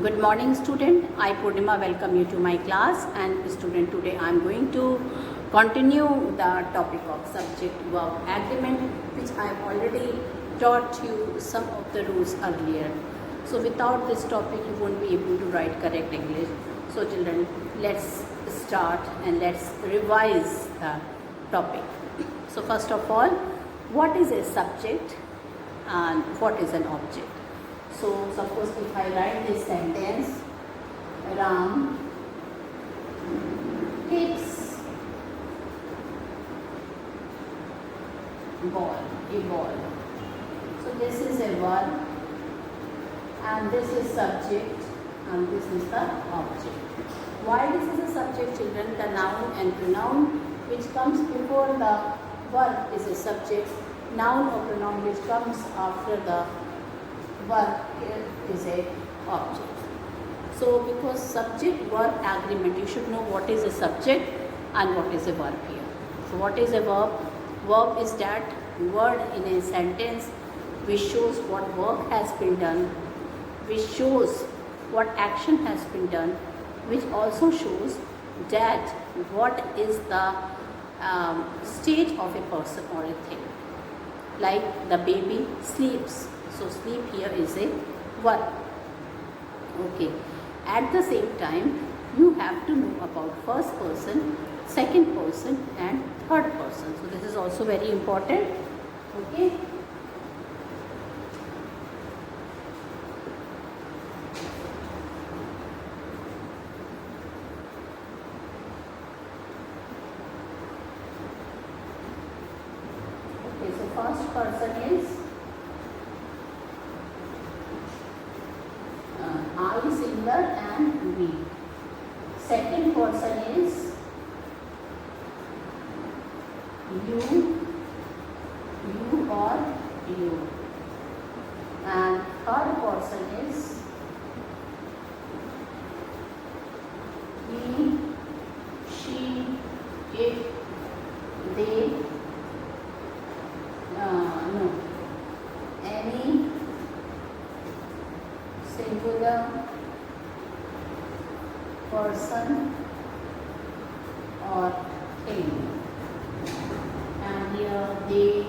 Good morning student, I Purnima welcome you to my class, and student, today I am going to continue the topic of subject verb agreement, which I have already taught you some of the rules earlier. So without this topic you won't be able to write correct English. So children, let's start and let's revise the topic. So first of all, what is a subject and what is an object? So suppose if I write this sentence, Ram kicks ball, a ball. So this is a verb and this is subject and this is the object. Why this is a subject, children? The noun and pronoun which comes before the verb is a subject. Noun or pronoun which comes after the verb is a object. So because subject verb agreement, you should know what is a subject and what is a verb here. So what is a verb? Verb is that word in a sentence which shows what work has been done, which shows what action has been done, which also shows that what is the stage of a person or a thing. Like the baby sleeps. So sleep here is a verb. Okay. At the same time, you have to know about first person, second person and third person. So this is also very important. Okay. Okay, so first person is I singular and we. Second person is you or you. And third person is he, she, it, they, any singular person or thing. And here they,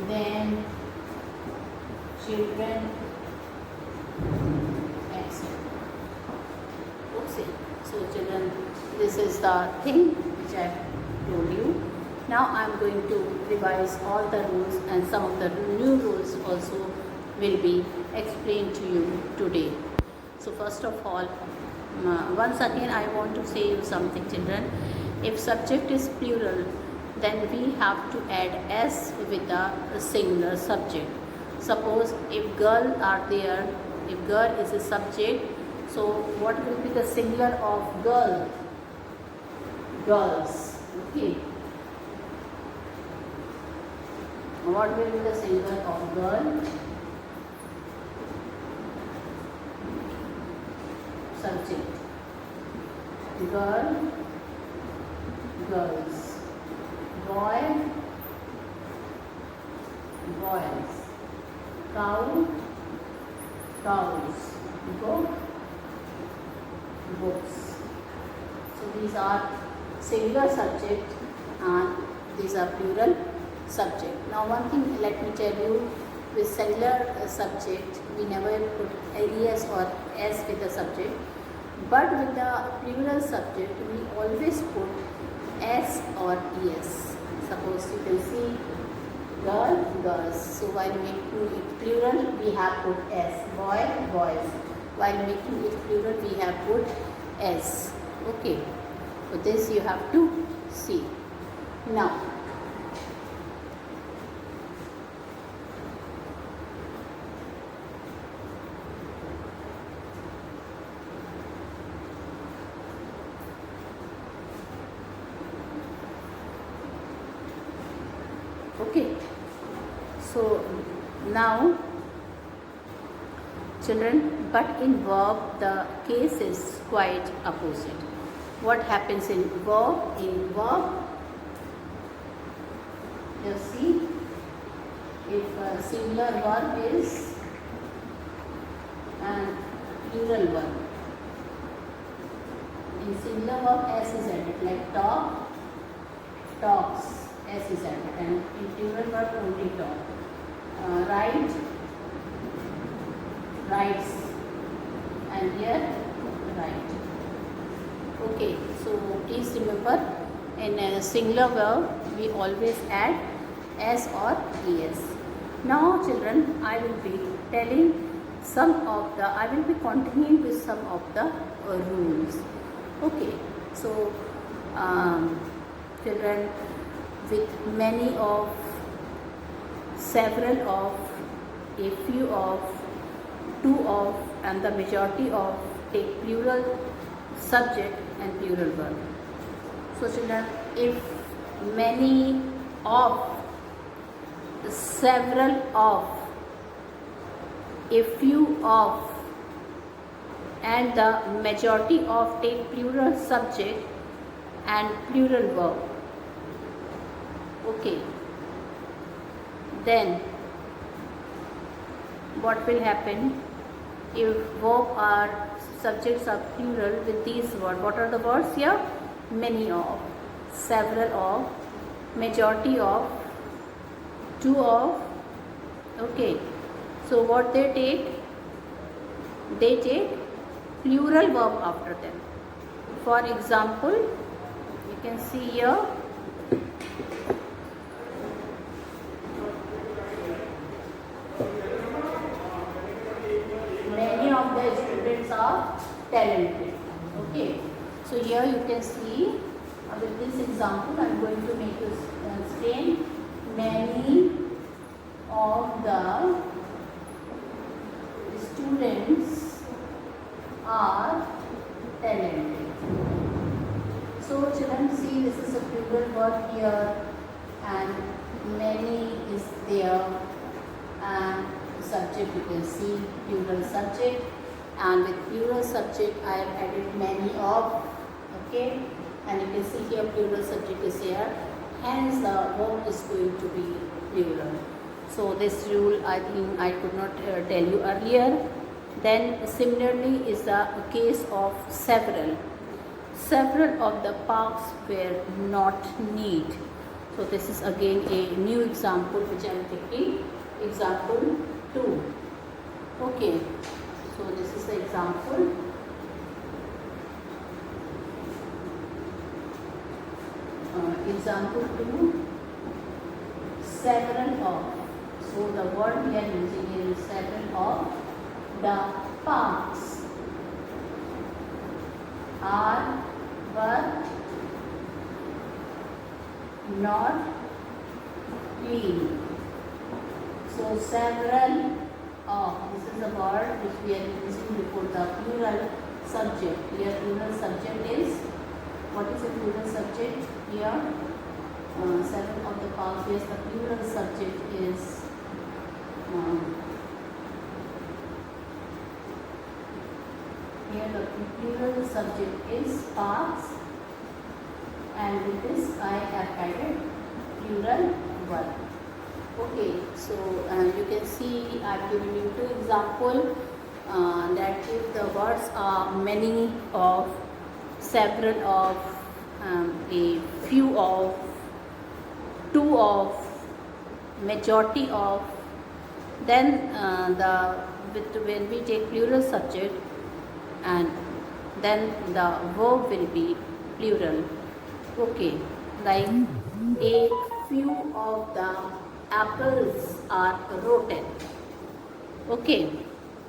them, children, etc. Okay. So children, this is the thing which I told you. Now I am going to revise all the rules, and some of the new rules also will be explained to you today. So first of all, once again I want to say you something, children. If subject is plural, then we have to add s with the singular subject. Suppose if girl are there, if girl is a subject, so what will be the singular of girl? Girls. Okay. What will be the singular of girl? Subject. Girl, girls. Boy, boys. Cow, cows. Book, books. So these are singular subject and these are plural subject. Now one thing let me tell you, with singular subject we never put es or s with the subject, but with the plural subject we always put s or es. Suppose you can see girl, girls. So while making it plural we have put s. Boy, boys. While making it plural we have put s. Okay. So this you have to see. Now okay, so now children, but in verb the case is quite opposite. What happens in verb? In verb, you see, if a singular verb is and plural verb. In singular verb, S is added, like talk, talks, S is added, and in plural verb only talk. Write, writes, and here write. Okay, so please remember, in a singular verb we always add S or ES. Now children, I will be continuing with some of the rules. Okay, so children, with many of, several of, a few of, two of, and the majority of take plural subject and plural verb. So children, if many of, several of, a few of, and the majority of take plural subject and plural verb. Okay, then what will happen if verb or subjects are plural with these words? What are the words here? Many of, several of, majority of, two of. Okay, so what they take? They take plural verb after them. For example, you can see here, many of the students are talented. Okay, so here you can see, with this example I am going to make you explain. Many of the students are talented. So children, see, this is a plural word here, and many is there, and subject you can see plural subject, and with plural subject I have added many of. Okay, and you can see here plural subject is here, hence the verb is going to be plural. So this rule I think I could not tell you earlier. Then similarly is the case of several. Several of the parks were not neat. So this is again a new example which I am taking. Example 2. Okay, so this is the example. Example 2, several of. So the word we are using is several of the parks were not clean. So several of, this is the word which we are using before the plural subject. Here plural subject is, what is the plural subject here? Several of the parks. Yes, the plural subject is here the plural subject is parks, and with this I have added plural verb. Okay, so you can see I have given you 2 examples that if the words are many of, several of, a few of, two of, majority of, then when we take plural subject, and then the verb will be plural. Okay, like a few of the apples are rotten. Okay,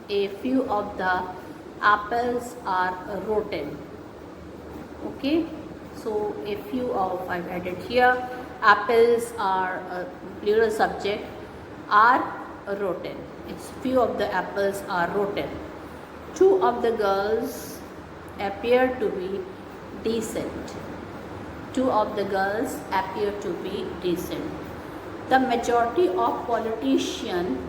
a few of the apples are rotten. Okay, so a few of, I've added here, apples are plural subject, are rotten. It's few of the apples are rotten. 2 of the girls appear to be decent. 2 of the girls appear to be decent. The majority of politicians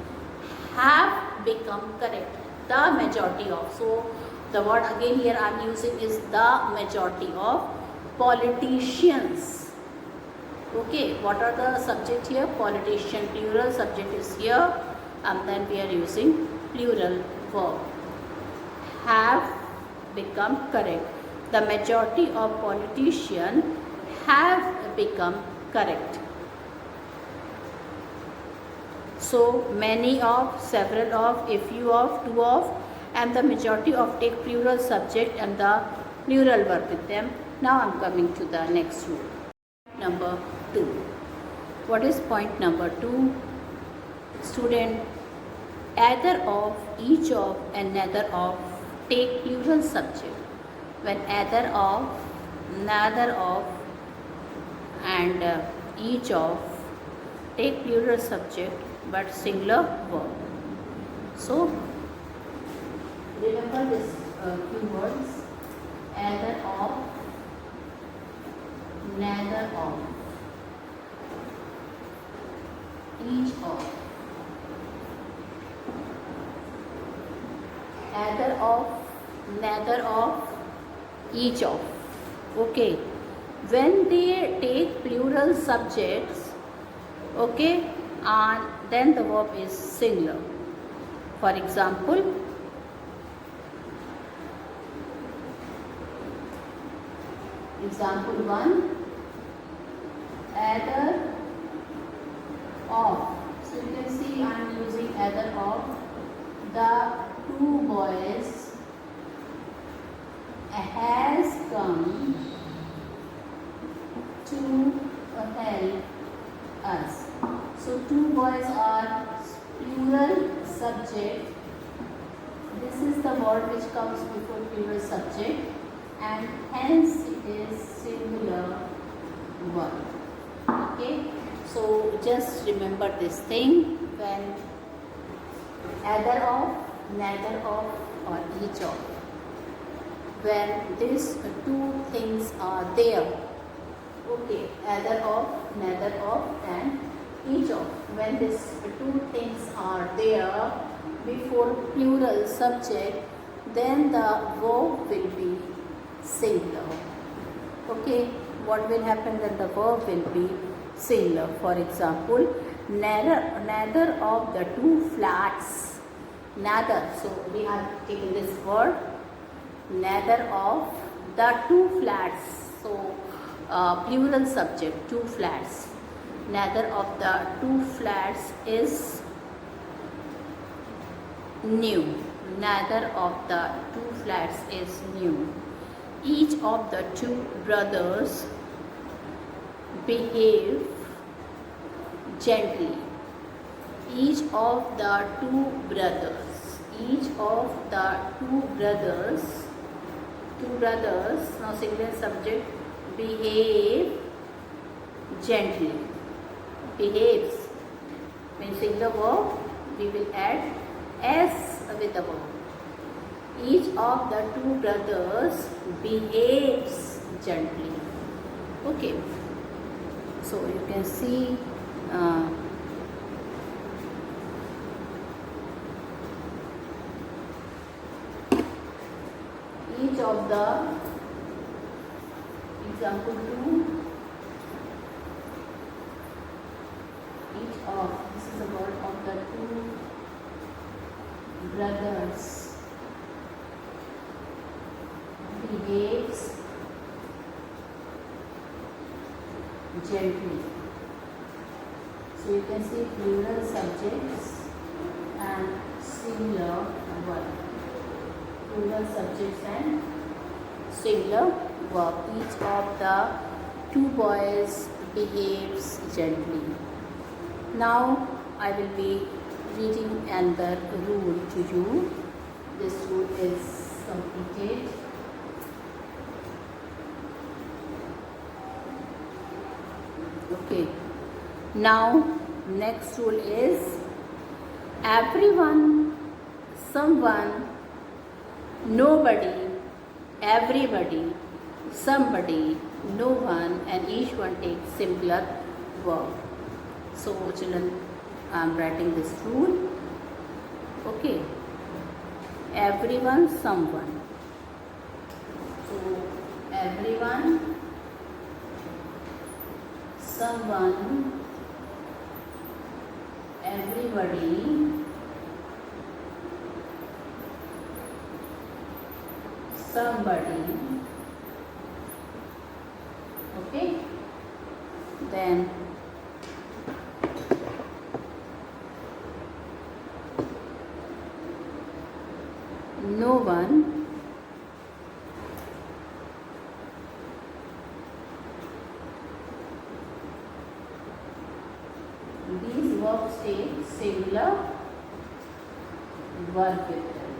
have become correct. The majority of. So the word again here I am using is the majority of politicians. Okay, what are the subject here? Politician, plural subject is here, and then we are using plural verb. have become correct. The majority of politicians have become correct. So many of, several of, a few of, two of, and the majority of take plural subject and the plural verb with them. Now I am coming to the next rule. Number 2. What is point number 2? Student, either of, each of, and neither of take plural subject. When either of, neither of, and each of take plural subject but singular verb. So remember this few words: either of, neither of, each of. Either of, neither of, each of. Okay, when they take plural subjects, okay, and then the verb is singular. For example, example 1, either of. So you can see I am using either of. The two boys has come to help us. So two boys are plural subject. This is the word which comes before plural subject, and hence it is singular verb. Okay, so just remember this thing: when either of, neither of, or each of. When these two things are there, okay, either of, neither of, and each of. When these two things are there before plural subject, then the verb will be singular. Okay, what will happen when the verb will be singular? For example, neither of the two flats. Neither. So we have taken this word, neither of the two flats. So plural subject, two flats. Neither of the two flats is new. Neither of the two flats is new. Each of the two brothers behave gently. Each of the two brothers. Each of the two brothers. Now singular subject, behave gently. Behaves means singular verb, we will add s with the verb. Each of the two brothers behaves gently. Okay, so you can see each of the, example 2, each of, this is the word of the two brothers behaves gently. So you can see plural subjects and singular verb. Plural subjects and singular verb. Each of the two boys behaves gently. Now I will be reading another rule to you. This rule is completed. Okay. Now next rule is everyone, someone, nobody, everybody, somebody, no one, and each one takes singular verb. So children, I am writing this rule. Okay. Everyone, someone. So everyone, someone, everybody, somebody. Okay, then no one. These verbs take singular verb with them.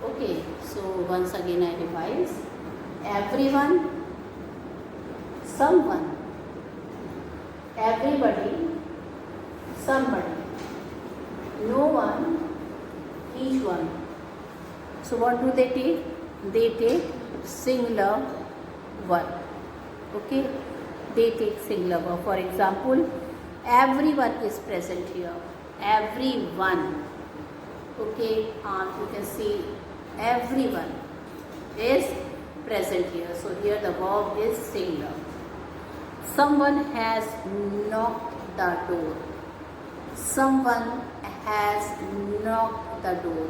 Okay, so once again I revise. Everyone, someone, everybody, somebody, no one, each one. So what do they take? They take singular verb. Okay, they take singular verb. For example, everyone is present here. Everyone. Okay, you can see everyone is present here. So here the verb is singular. Someone has knocked the door. Someone has knocked the door.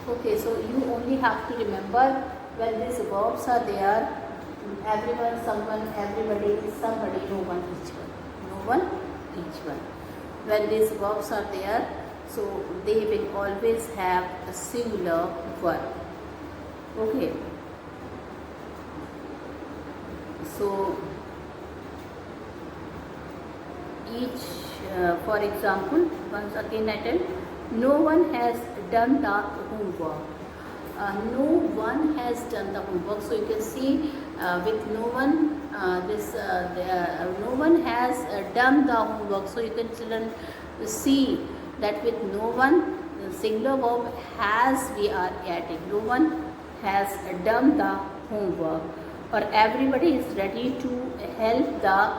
Okay, so you only have to remember when these verbs are there, everyone, someone, everybody, somebody, no one, each one. No one, each one. When these verbs are there, so they will always have a singular verb. Okay. So each, for example, once again I tell, no one has done the homework. No one has done the homework. So you can see with no one, no one has done the homework. So you can see that with no one, the singular verb has we are adding. No one has done the homework. Or everybody is ready to help the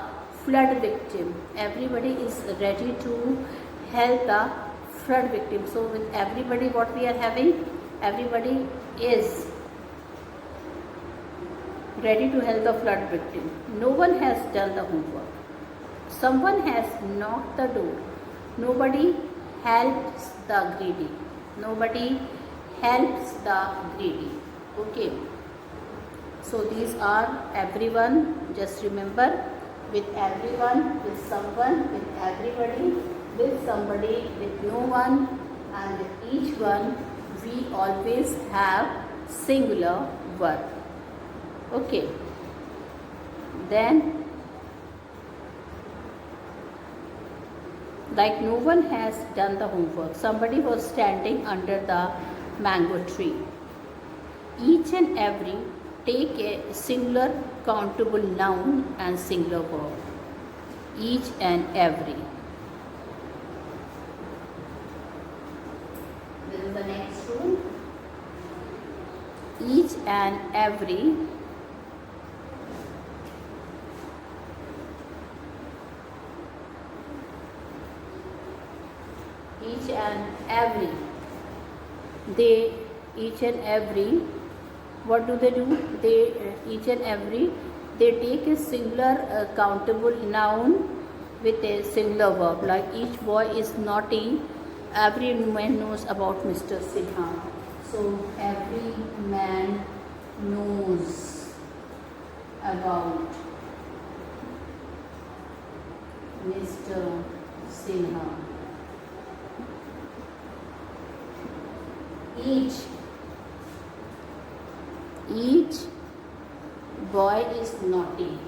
flood victim. Everybody is ready to help the flood victim. So with everybody, what we are having? Everybody is ready to help the flood victim. No one has done the homework. Someone has knocked the door. Nobody helps the greedy. Nobody helps the greedy. Okay. So these are everyone. Just remember, with everyone, with someone, with everybody, with somebody, with no one, and with each one, we always have singular verb. Okay. Then, like no one has done the homework. Somebody was standing under the mango tree. Each and every take a singular countable noun and singular verb. Each and every. This is the next rule. Each and every. Each and every. They, each and every. What do? They, each and every, they take a singular countable noun with a singular verb. Like each boy is naughty, every man knows about Mr. Sinha. So every man knows about Mr. Sinha. Each boy is naughty.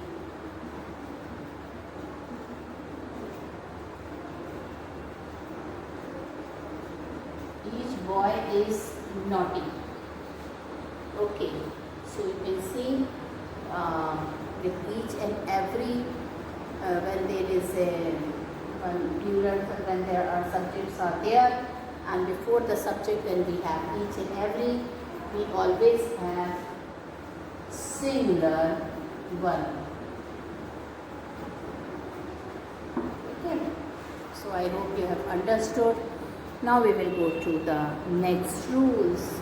Each boy is naughty. Okay, so you can see with each and every, when there is a plural, when there are subjects are there, and before the subject, when we have each and every, we always have singular verb. Okay, so I hope you have understood. Now we will go to the next rules.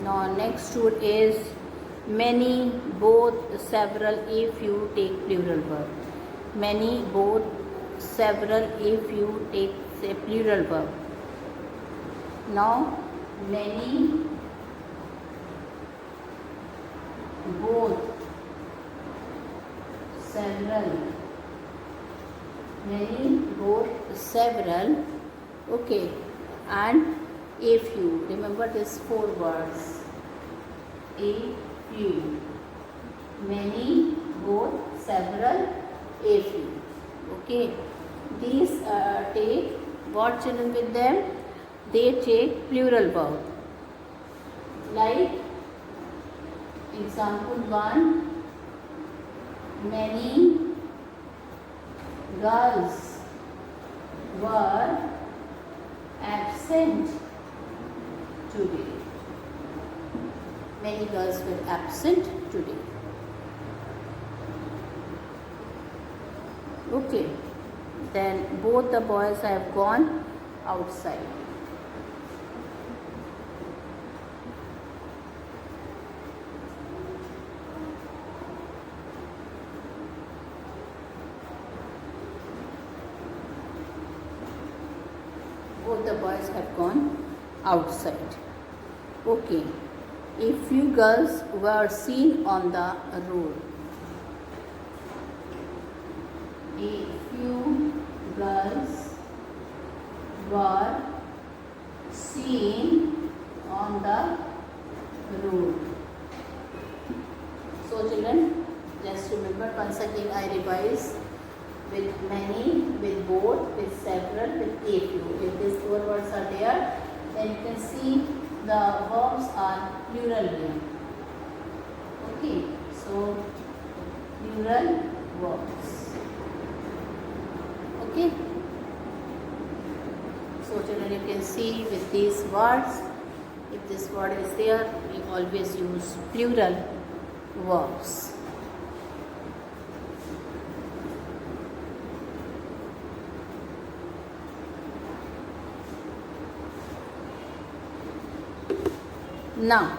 Now next rule is many, both, several if you take plural verb. Many, both, several if you take say plural verb. Now many, both, several, many, both, several, okay, and a few. Remember these 4 words: a few, many, both, several, a few. Okay, these take what children with them? They take plural verb. Like example 1, many girls were absent today. Many girls were absent today. Okay, then both the boys have gone outside. Both the boys have gone outside. Okay, a few girls were seen on the road. A few girls were seen on the road. So children, just remember once again, I revise: with many, with both, with several, with a few. If these 4 words are there, then you can see the verbs are plural here. Okay, so plural verbs. Okay, so children, you can see with these words, if this word is there, we always use plural verbs. Now,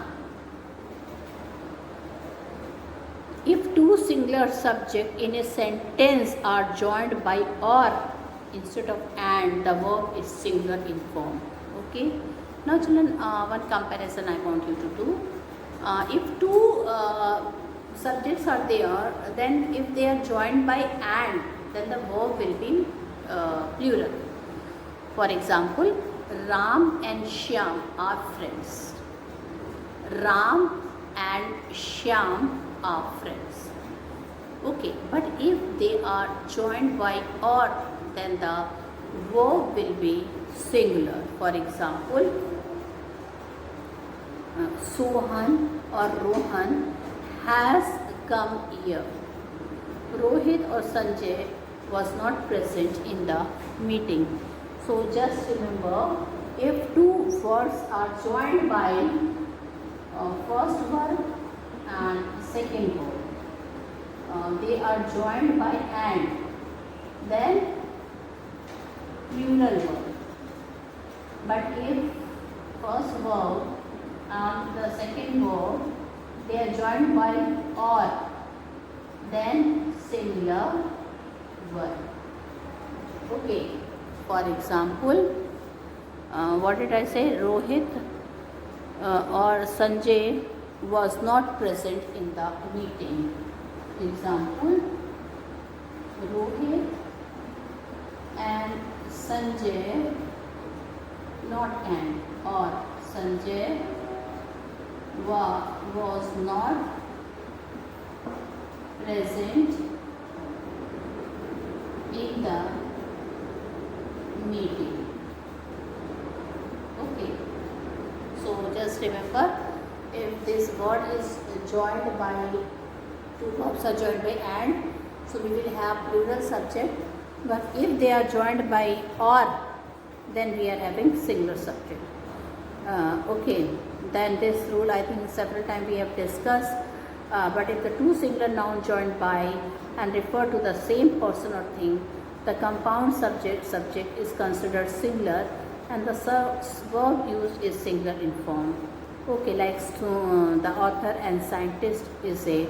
if 2 singular subjects in a sentence are joined by or instead of and, the verb is singular in form. Okay. Now children, one comparison I want you to do. If 2 subjects are there, then if they are joined by and, then the verb will be plural. For example, Ram and Shyam are friends. Ram and Shyam are friends. Okay, but if they are joined by or, then the verb will be singular. For example, Sohan or Rohan has come here. Rohit or Sanjay was not present in the meeting. So just remember, if 2 words are joined by first verb and second verb, they are joined by and, then plural verb. But if first verb and the second verb, they are joined by or, then singular verb. Okay, for example, what did I say? Rohit or Sanjay was not present in the meeting. Example, Rohit and Sanjay, not and, or Sanjay was not present in the meeting. Okay, so just remember, if this word is joined by 2 verbs are joined by and, so we will have plural subject, but if they are joined by or, then we are having singular subject. Okay, then this rule I think several times we have discussed, but if the 2 singular nouns joined by and refer to the same person or thing, the compound subject is considered singular and the verb used is singular in form. Okay, like the author and scientist is a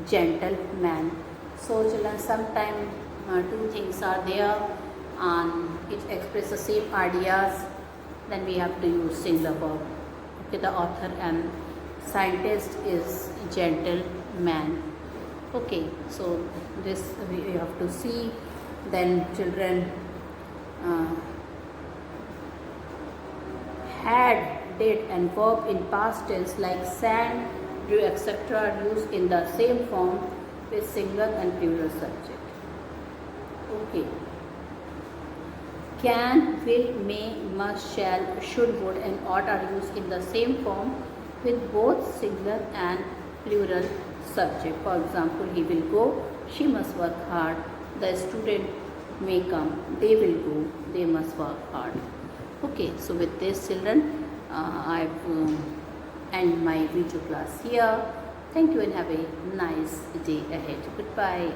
gentleman. So children, sometime two things are there and it expresses the same ideas, then we have to use singular verb. Okay, the author and scientist is gentleman. Okay, so this we have to see. Then children had, did and verb in past tense like sang, drew, etc. are used in the same form with singular and plural subject. Okay. Can, will, may, must, shall, should, would and ought are used in the same form with both singular and plural subject. For example, he will go, she must work hard, the student may come, they will go, they must work hard. Okay, so with this children, I end my video class here. Thank you and have a nice day ahead. Goodbye.